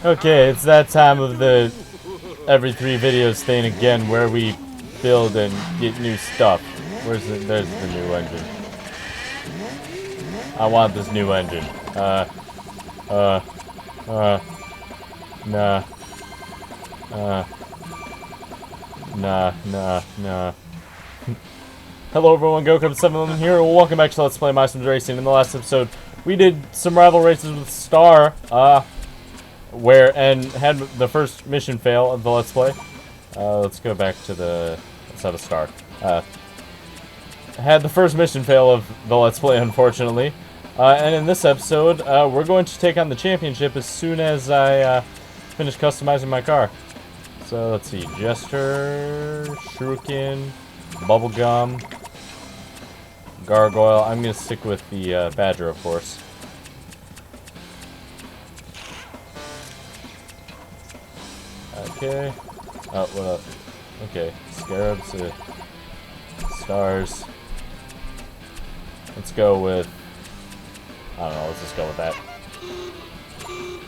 Okay, it's that time of the every 3 videos thing again, where we build and get new stuff. Where's the? There's the new engine. I want this new engine. Nah. Nah. Hello everyone, GoCub711 here, welcome back to Let's Play MySims Racing. In the last episode, we did some rival races with Star, and had the first mission fail of the Let's Play. Let's go back to the... let's have a Star. Had the first mission fail of the Let's Play, unfortunately. And in this episode, we're going to take on the championship as soon as I finish customizing my car. So let's see, Jester, Shuriken, Bubblegum, Gargoyle. I'm going to stick with the Badger, of course. Okay. Oh, what up? Okay, Scarabs, Stars. Let's go with... I don't know, let's just go with that.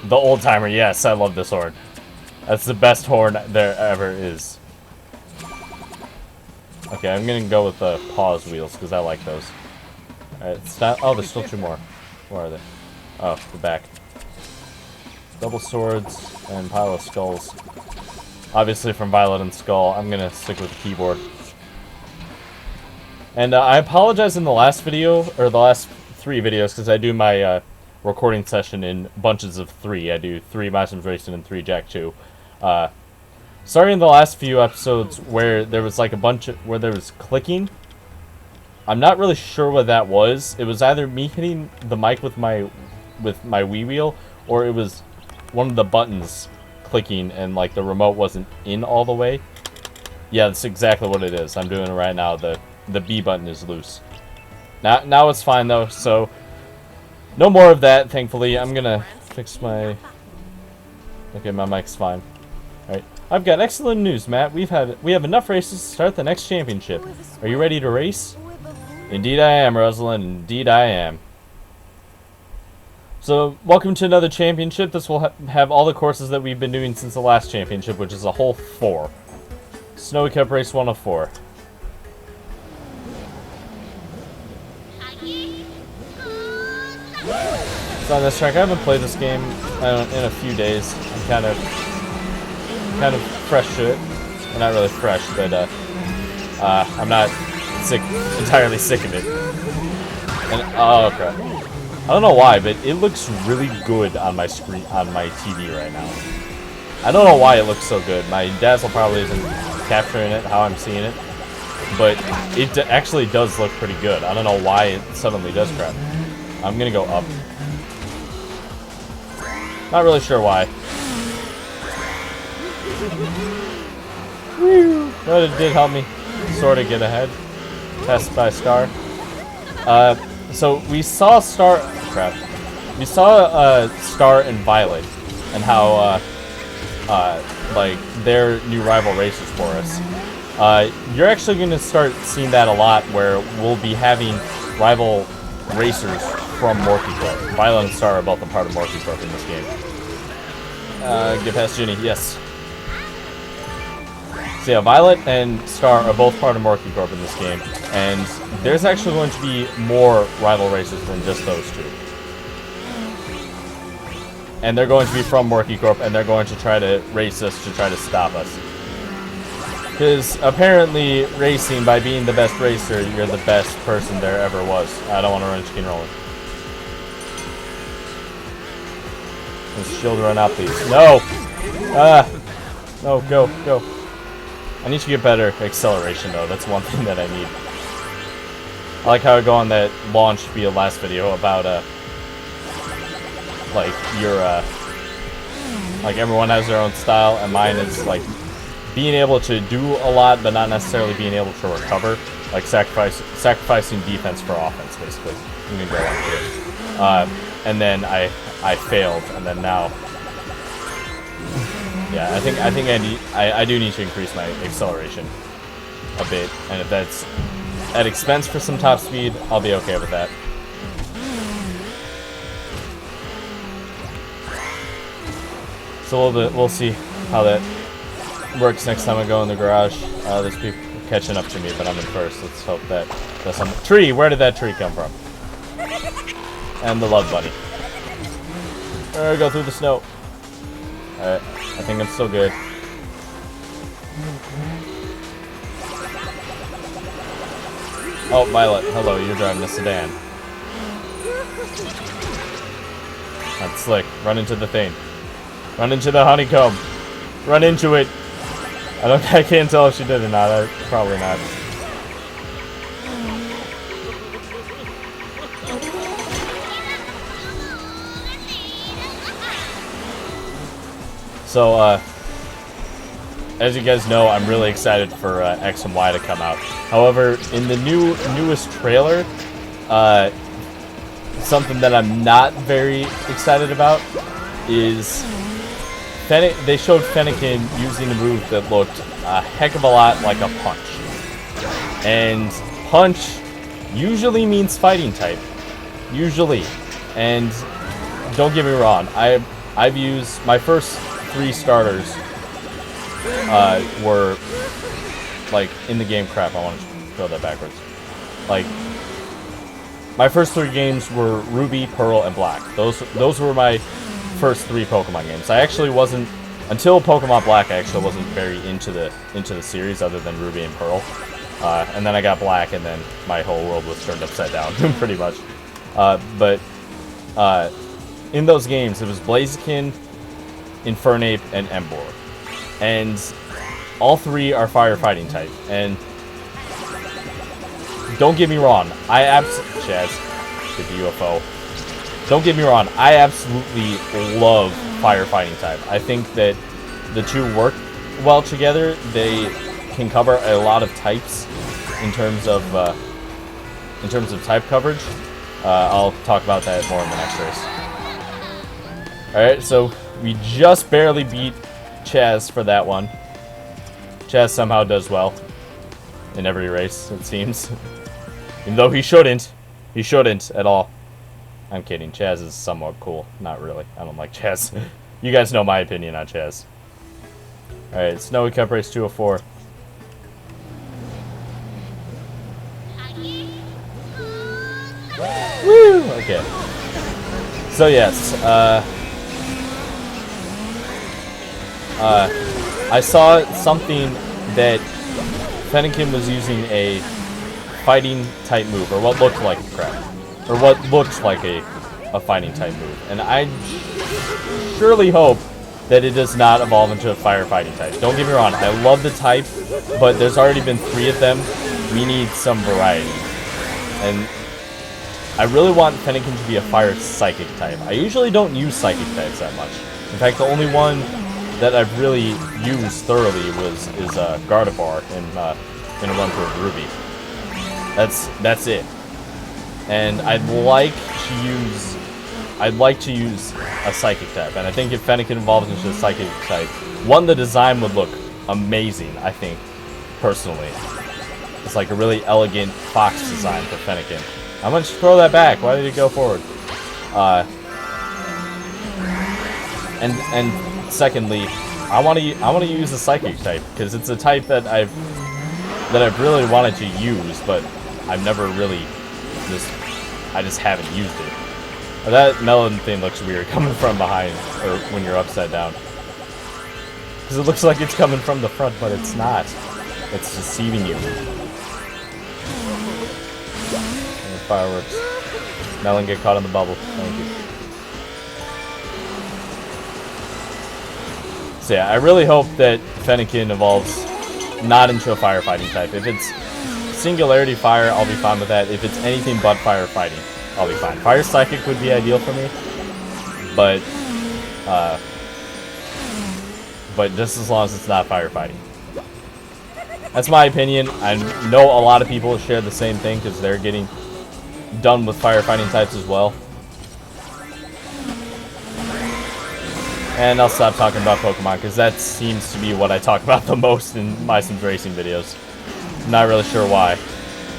The Old Timer, yes, I love this horn. That's the best horn there ever is. Okay, I'm gonna go with the pause wheels because I like those. Alright, stop. Oh, there's still 2 more. Where are they? Oh, the back. Double swords and pile of skulls. Obviously from Violet and Skull, I'm gonna stick with the keyboard. And I apologize in the last video, or the last 3 videos, because I do my recording session in bunches of 3. I do 3 MySims Racing and 3 Jack 2. Starting in the last few episodes where there was like a bunch of, where there was clicking. I'm not really sure what that was. It was either me hitting the mic with my Wii wheel, or it was one of the buttons clicking and like the remote wasn't in all the way. Yeah, that's exactly what it is. I'm doing it right now. The B button is loose. Now it's fine though, so no more of that, thankfully. I'm gonna fix my... okay, my mic's fine. Alright. I've got excellent news, Matt. We have enough races to start the next championship. Are you ready to race? Indeed I am, Rosalind. Indeed I am. So, welcome to another championship. This will have all the courses that we've been doing since the last championship, which is a whole 4. Snowy Cup Race 1 of 4. So on this track, I haven't played this game in a few days. I'm kind of fresh to it. Well, not really fresh, but I'm not entirely sick of it. And oh crap! I don't know why, but it looks really good on my screen, on my TV right now. I don't know why it looks so good. My dazzle probably isn't capturing it how I'm seeing it, but it actually does look pretty good. I don't know why it suddenly does crap. I'm gonna go up. Not really sure why. Woo! But it did help me sort of get ahead. Passed by Star. So we saw Star... crap. We saw Star and Violet and how like their new rival races for us. You're actually going to start seeing that a lot, where we'll be having rival racers from Morky Corp. Violet and Star are both a part of Morky Corp in this game. Get past Ginny, yes. So yeah, Violet and Star are both part of Morky Corp in this game, and there's actually going to be more rival racers than just those 2. And they're going to be from Morky Corp, and they're going to try to race us to try to stop us. Because apparently, racing, by being the best racer, you're the best person there ever was. I don't want to run chicken rolling. Let's shield run out, please. No! No, go. I need to get better acceleration, though. That's one thing that I need. I like how I go on that launch field last video about, like, like, everyone has their own style, and mine is, like, being able to do a lot, but not necessarily being able to recover. Like, sacrificing defense for offense, basically. I'm gonna go on here. And then I failed, and then now... yeah, I think I do need to increase my acceleration a bit, and if that's at expense for some top speed, I'll be okay with that. So we'll see how that works next time I go in the garage. There's people catching up to me, but I'm in first. Let's hope that that's some tree. Where did that tree come from? And the love bunny. Go through the snow. Alright, I think I'm still good. Oh, Violet, hello, you're driving a sedan. That's slick. Run into the thing. Run into the honeycomb. Run into it. I can't tell if she did or not. Probably not. So, as you guys know, I'm really excited for X and Y to come out. However, in the newest trailer, something that I'm not very excited about is they showed Frickin using a move that looked a heck of a lot like a punch. And punch usually means fighting type. Usually. And don't get me wrong, I've used my first 3 starters were like in the game crap. I want to throw that backwards. Like my first 3 games were Ruby, Pearl, and Black. Those were my first 3 Pokemon games. I actually wasn't until Pokemon Black. I actually wasn't very into the series other than Ruby and Pearl. And then I got Black, and then my whole world was turned upside down, pretty much. But in those games, it was Blaziken, Infernape, and Emboar. And all 3 are firefighting type. And don't get me wrong, Chaz, the UFO. Don't get me wrong, I absolutely love firefighting type. I think that the 2 work well together. They can cover a lot of types in terms of type coverage. I'll talk about that more in the next race. Alright, so we just barely beat Chaz for that one. Chaz somehow does well in every race, it seems. Even though he shouldn't. He shouldn't at all. I'm kidding. Chaz is somewhat cool. Not really. I don't like Chaz. You guys know my opinion on Chaz. Alright, Snowy Cup Race 204. Woo! Okay. So yes, I saw something that Frickin was using a fighting type move, or what looked like a fighting type move, and I surely hope that it does not evolve into a firefighting type. Don't get me wrong, I love the type, but there's already been 3 of them. We need some variety, and I really want Frickin to be a fire psychic type. I usually don't use psychic types that much. In fact, the only one that I've really used thoroughly is Gardevoir in a run through Ruby. That's it. And I'd like to use a psychic type, and I think if Frickin evolves into a psychic type, the design would look amazing. I think personally, it's like a really elegant fox design for Frickin. I'm gonna throw that back. Why did it go forward? And secondly, I want to use a psychic type because it's a type that I've really wanted to use, but I've never really I just haven't used it. That melon thing looks weird coming from behind, or when you're upside down, because it looks like it's coming from the front, but it's not. It's deceiving you. Fireworks. Melon, get caught in the bubble. Thank you. So yeah, I really hope that Frickin evolves not into a firefighting type. If it's Singularity Fire, I'll be fine with that. If it's anything but firefighting, I'll be fine. Fire Psychic would be ideal for me, but just as long as it's not firefighting. That's my opinion. I know a lot of people share the same thing because they're getting done with firefighting types as well. And I'll stop talking about Pokemon because that seems to be what I talk about the most in MySims racing videos. I'm not really sure why.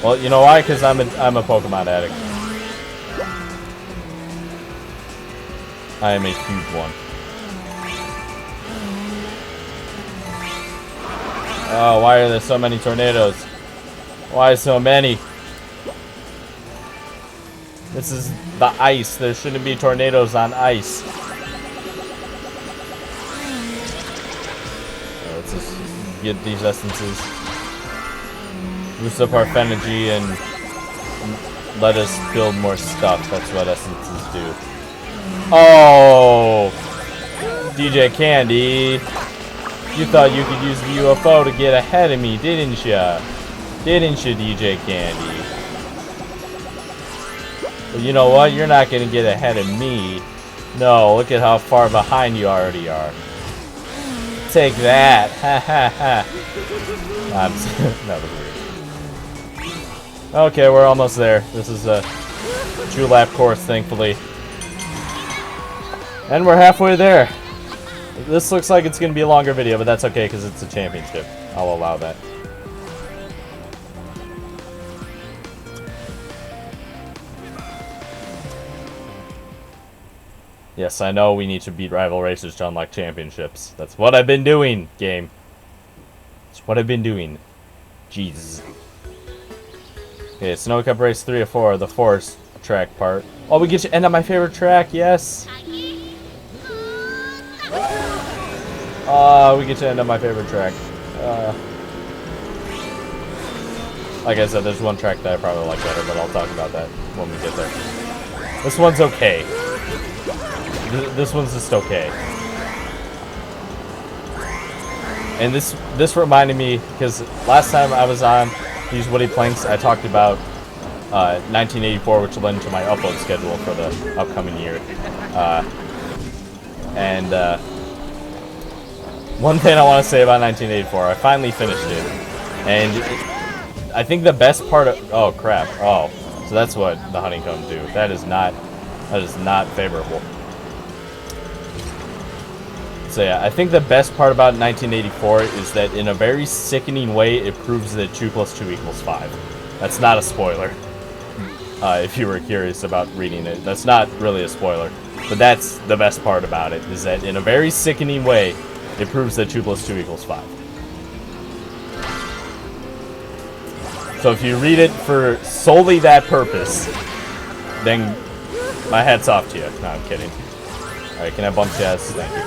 Well, you know why? Because I'm a Pokemon addict. I am a huge one. Oh, why are there so many tornadoes? Why so many? This is the ice. There shouldn't be tornadoes on ice. Let's just get these essences. Boost up our energy and let us build more stuff. That's what essences do. Oh! DJ Candy. You thought you could use the UFO to get ahead of me, didn't ya? Didn't you, DJ Candy? Well, you know what? You're not gonna get ahead of me. No, look at how far behind you already are. Take that. Ha ha ha. That was weird. Okay, we're almost there. This is a 2-lap course, thankfully. And we're halfway there. This looks like it's going to be a longer video, but that's okay because it's a championship. I'll allow that. Yes, I know we need to beat rival racers to unlock championships. That's what I've been doing, game. That's what I've been doing. Jeez. Okay, Snow Cup Race 3 or 4, the forest track part. Oh, we get to end on my favorite track, yes! We get to end on my favorite track. Like I said, there's one track that I probably like better, but I'll talk about that when we get there. This one's okay. This one's just okay. And this reminded me, because last time I was on these Woody Planks, I talked about 1984, which led into my upload schedule for the upcoming year. One thing I want to say about 1984, I finally finished it, and I think the best part of... Oh, crap. Oh, so that's what the honeycombs do. That is not favorable. So yeah, I think the best part about 1984 is that in a very sickening way, it proves that 2 + 2 = 5. That's not a spoiler. If you were curious about reading it, that's not really a spoiler. But that's the best part about it, is that in a very sickening way, it proves that 2 + 2 = 5. So if you read it for solely that purpose, then my hat's off to you. No, I'm kidding. Alright, can I bump Chaz? Thank you.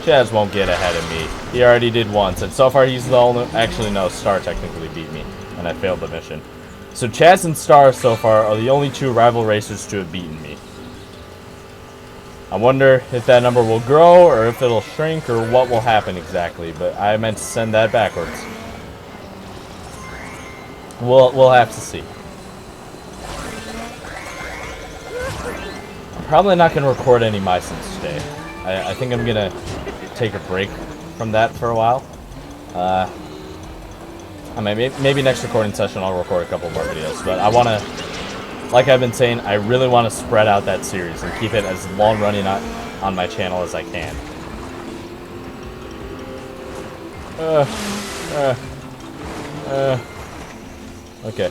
Chaz won't get ahead of me. He already did once, and so far he's the only... Actually, no, Star technically beat me, and I failed the mission. So Chaz and Star so far are the only 2 rival racers to have beaten me. I wonder if that number will grow, or if it'll shrink, or what will happen exactly, but I meant to send that backwards. We'll have to see. I'm probably not going to record any MySims today. I think I'm going to take a break from that for a while. I mean, maybe next recording session I'll record a couple more videos, but I want to... Like I've been saying, I really want to spread out that series and keep it as long running on my channel as I can. Okay.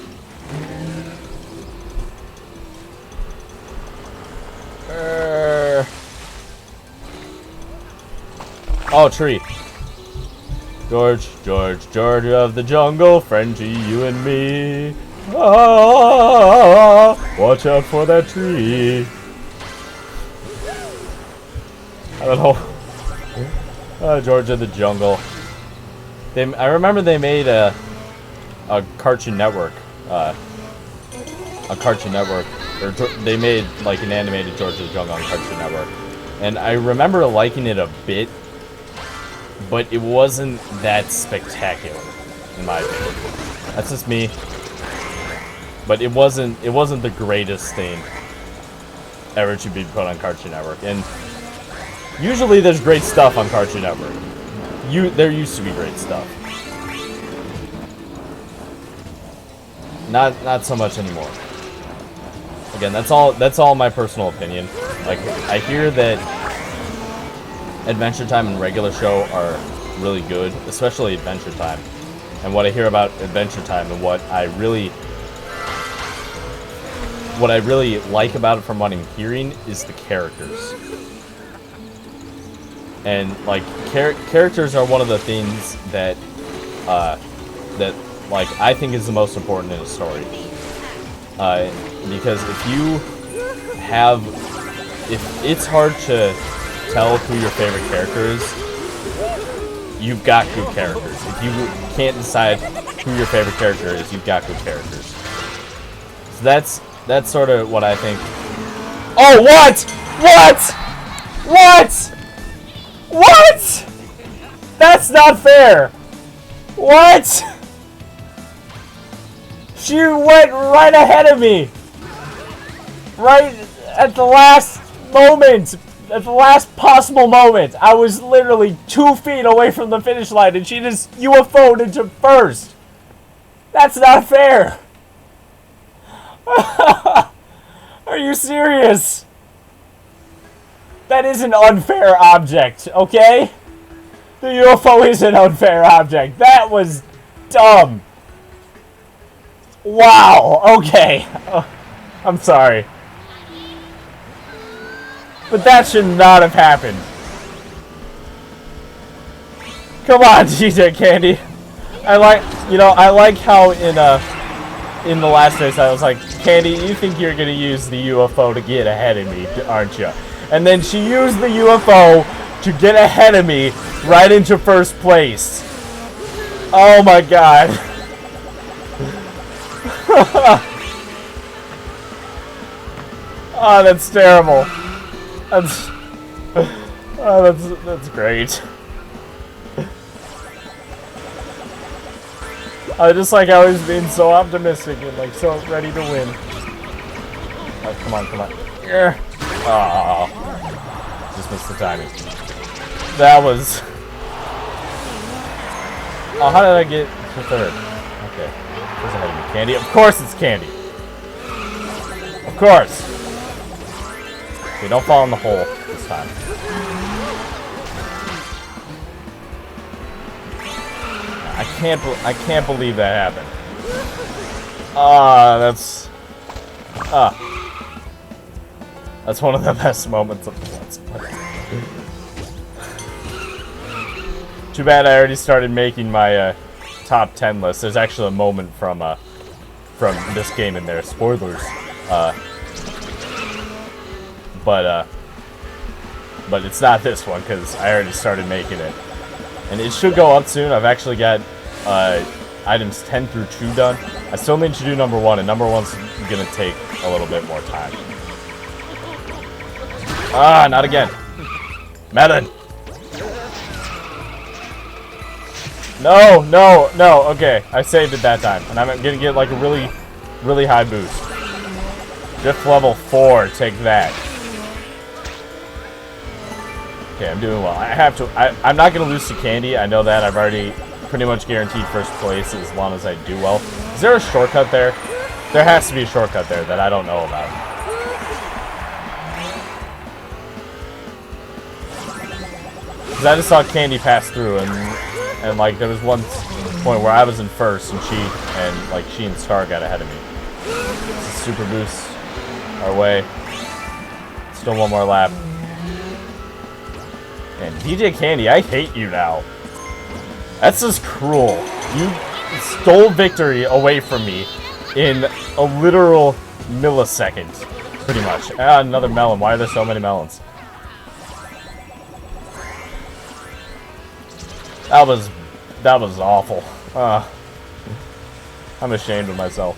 Oh, tree. George of the jungle, friend to you and me. Ah, watch out for that tree. I don't know. George of the jungle. I remember they made a Cartoon Network. Or they made like an animated George of the Jungle on Cartoon Network, and I remember liking it a bit, but it wasn't that spectacular, in my opinion. That's just me. But it wasn't the greatest thing ever to be put on Cartoon Network. And usually there's great stuff on Cartoon Network. There used to be great stuff. Not so much anymore. Again, that's all my personal opinion. Like, I hear that Adventure Time and regular show are really good, especially Adventure Time. And what I hear about Adventure Time and what I really like about it from what I'm hearing is the characters. And like characters are one of the things that that like I think is the most important in a story. Because if it's hard to tell who your favorite character is, you've got good characters. If you can't decide who your favorite character is, you've got good characters. So that's sort of what I think. Oh, what? What? What? What? That's not fair. What? She went right ahead of me. Right at the last moment. At the last possible moment. I was literally 2 feet away from the finish line and she just UFO'd into first. That's not fair. Are you serious? That is an unfair object, okay? The UFO is an unfair object. That was dumb. Wow, okay. I'm sorry. But that should not have happened. Come on, DJ Candy. I like how in the last race I was like, Candy, you think you're gonna use the UFO to get ahead of me, aren't you? And then she used the UFO to get ahead of me right into first place. Oh my god. Oh, that's terrible. That's great. I just like always being so optimistic and like so ready to win. Oh, come on, come on. Yeah. Oh, just missed the timing. That was. Oh, how did I get to third? Okay, who's ahead of me? Candy. Of course, it's Candy. Of course. Okay, don't fall in the hole this time. I can't believe that happened. That's one of the best moments of the Let's Play. Too bad I already started making my top 10 list. There's actually a moment from this game in there. Spoilers. But it's not this one because I already started making it. And it should go up soon. I've actually got items 10 through 2 done. I still need to do number 1, and number 1's going to take a little bit more time. Ah, not again. Melon! No, no, no. Okay, I saved it that time. And I'm going to get like a really, really high boost. Drift level 4, take that. Okay, I'm doing well. I have to. I'm not going to lose to Candy. I know that. I've already pretty much guaranteed first place as long as I do well. Is there a shortcut there? There has to be a shortcut there that I don't know about. Because I just saw Candy pass through, and like there was one point where I was in first, and she and Star got ahead of me. It's a super boost our way. Still one more lap. And DJ Candy, I hate you now. That's just cruel. You stole victory away from me in a literal millisecond, pretty much. Ah, another melon. Why are there so many melons? That was awful. I'm ashamed of myself.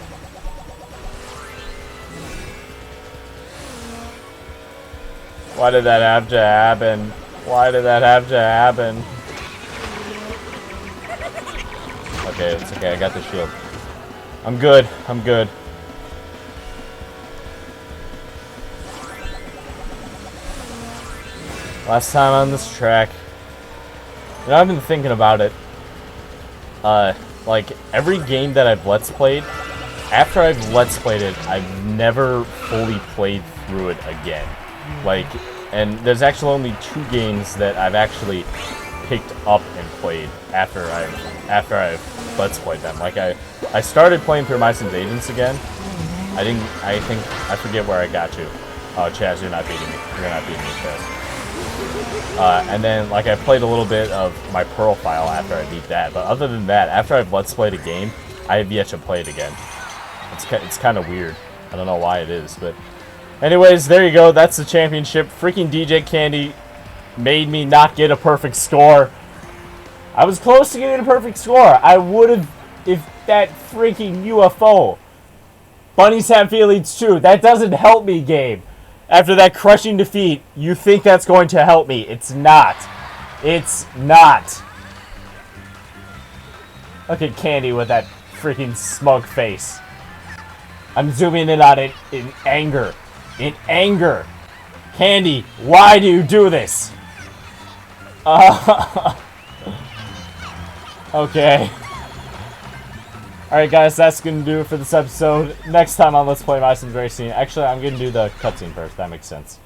Why did that have to happen? Why did that have to happen? Okay, it's okay. I got the shield. I'm good. I'm good. Last time on this track. You know, I've been thinking about it. Like, every game that I've Let's Played, after I've Let's Played it, I've never fully played through it again. Like, and there's actually only 2 games that I've actually picked up and played after I've Let's Played them. Like, I started playing through MySims Agents again. I forget where I got to. Oh, Chaz, you're not beating me. You're not beating me, Chaz. And then, like, I played a little bit of my Pearl file after I beat that. But other than that, after I've Let's Played a game, I have yet to play it again. It's kind of weird. I don't know why it is, but... Anyways, there you go. That's the championship. Freaking DJ Candy made me not get a perfect score. I was close to getting a perfect score. I would have if that freaking UFO. Bunnies have feelings too. That doesn't help me, game. After that crushing defeat, you think that's going to help me. It's not. It's not. Look at Candy with that freaking smug face. I'm zooming in on it in anger. In anger. Candy, why do you do this? Okay. Alright guys, that's going to do it for this episode. Next time on Let's Play MySims Racing. Actually, I'm going to do the cutscene first. That makes sense.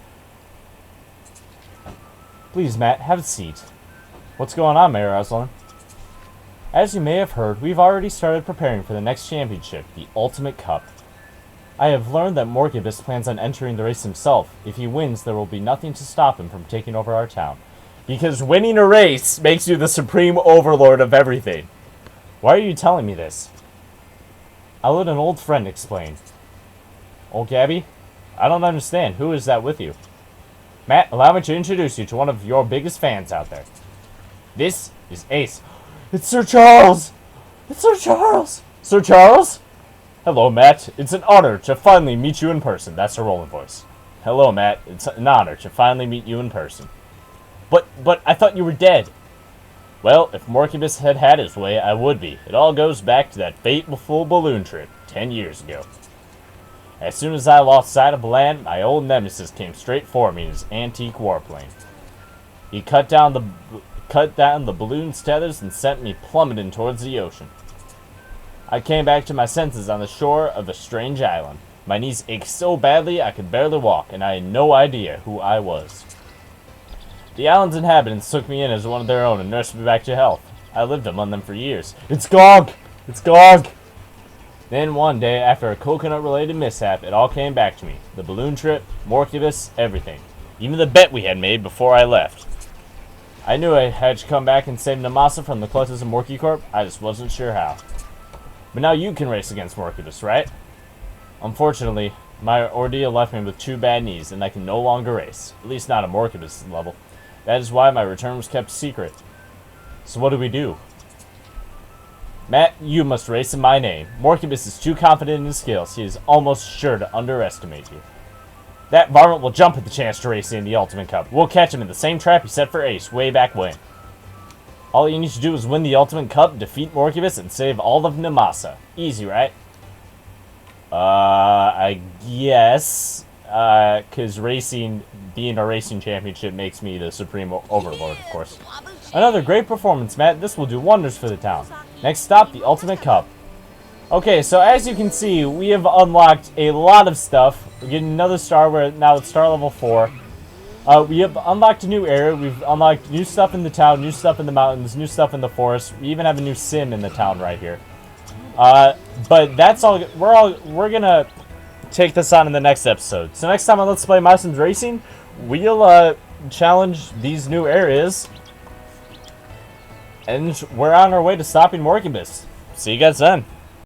Please, Matt, have a seat. What's going on, Mayor Aslan? As you may have heard, we've already started preparing for the next championship, the Ultimate Cup. I have learned that Morgibus plans on entering the race himself. If he wins, there will be nothing to stop him from taking over our town. Because winning a race makes you the supreme overlord of everything. Why are you telling me this? I'll let an old friend explain. Old Gabby? I don't understand. Who is that with you? Matt, allow me to introduce you to one of your biggest fans out there. This is Ace. It's Sir Charles! It's Sir Charles! Sir Charles? Hello, Matt. It's an honor to finally meet you in person. That's a rolling voice. Hello, Matt. It's an honor to finally meet you in person. But I thought you were dead. Well, if Morgibus had had his way, I would be. It all goes back to that fateful balloon trip 10 years ago. As soon as I lost sight of land, my old nemesis came straight for me in his antique warplane. He cut down the balloon's tethers and sent me plummeting towards the ocean. I came back to my senses on the shore of a strange island. My knees ached so badly I could barely walk, and I had no idea who I was. The island's inhabitants took me in as one of their own and nursed me back to health. I lived among them for years. It's Gog! It's Gog! Then one day, after a coconut-related mishap, it all came back to me. The balloon trip, Morgibus, everything. Even the bet we had made before I left. I knew I had to come back and save Namasa from the clutches of Morkicorp. I just wasn't sure how. But now you can race against Morgibus, right? Unfortunately, my ordeal left me with 2 bad knees, and I can no longer race. At least not at Morgibus' level. That is why my return was kept secret. So what do we do? Matt, you must race in my name. Morgibus is too confident in his skills. He is almost sure to underestimate you. That varmint will jump at the chance to race in the Ultimate Cup. We'll catch him in the same trap he set for Ace way back when. All you need to do is win the Ultimate Cup, defeat Morgibus, and save all of Namasa. Easy, right? I guess. Because being a racing championship makes me the supreme overlord, of course. Another great performance, Matt. This will do wonders for the town. Next stop, the Ultimate Cup. Okay, so as you can see, we have unlocked a lot of stuff. We're getting another star. We're now at star level 4. We have unlocked a new area. We've unlocked new stuff in the town, new stuff in the mountains, new stuff in the forest. We even have a new sim in the town right here. But that's all. We're gonna take this on in the next episode. So next time on Let's Play MySims Racing, we'll challenge these new areas, and we're on our way to stopping Morgibus. See you guys then.